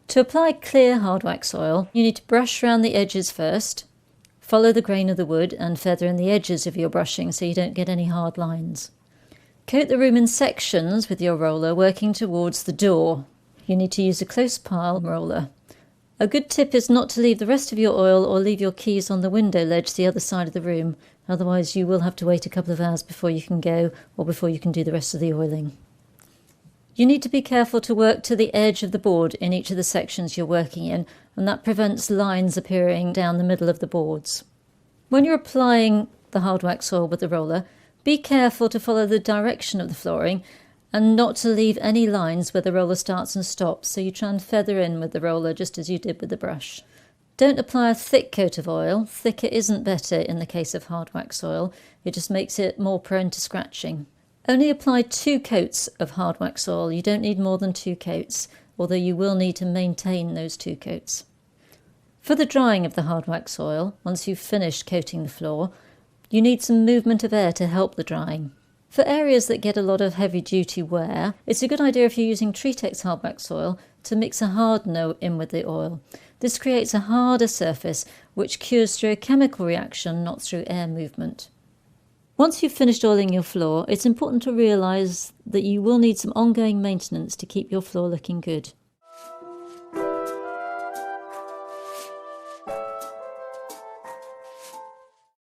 To apply clear hard wax oil, you need to brush around the edges first, follow the grain of the wood and feather in the edges of your brushing so you don't get any hard lines. Coat the room in sections with your roller working towards the door. You need to use a close pile roller. A good tip is not to leave the rest of your oil or leave your keys on the window ledge the other side of the room, otherwise you will have to wait a couple of hours before you can go or before you can do the rest of the oiling. You need to be careful to work to the edge of the board in each of the sections you're working in, and that prevents lines appearing down the middle of the boards. When you're applying the hard wax oil with the roller, be careful to follow the direction of the flooring and not to leave any lines where the roller starts and stops, so you try and feather in with the roller just as you did with the brush. Don't apply a thick coat of oil. Thicker isn't better in the case of hard wax oil, it just makes it more prone to scratching. Only apply 2 coats of hard wax oil. You don't need more than 2 coats, although you will need to maintain those 2 coats. For the drying of the hard wax oil, once you've finished coating the floor, you need some movement of air to help the drying. For areas that get a lot of heavy-duty wear, it's a good idea if you're using Treatex hard wax oil to mix a hardener in with the oil. This creates a harder surface which cures through a chemical reaction, not through air movement. Once you've finished oiling your floor, it's important to realise that you will need some ongoing maintenance to keep your floor looking good.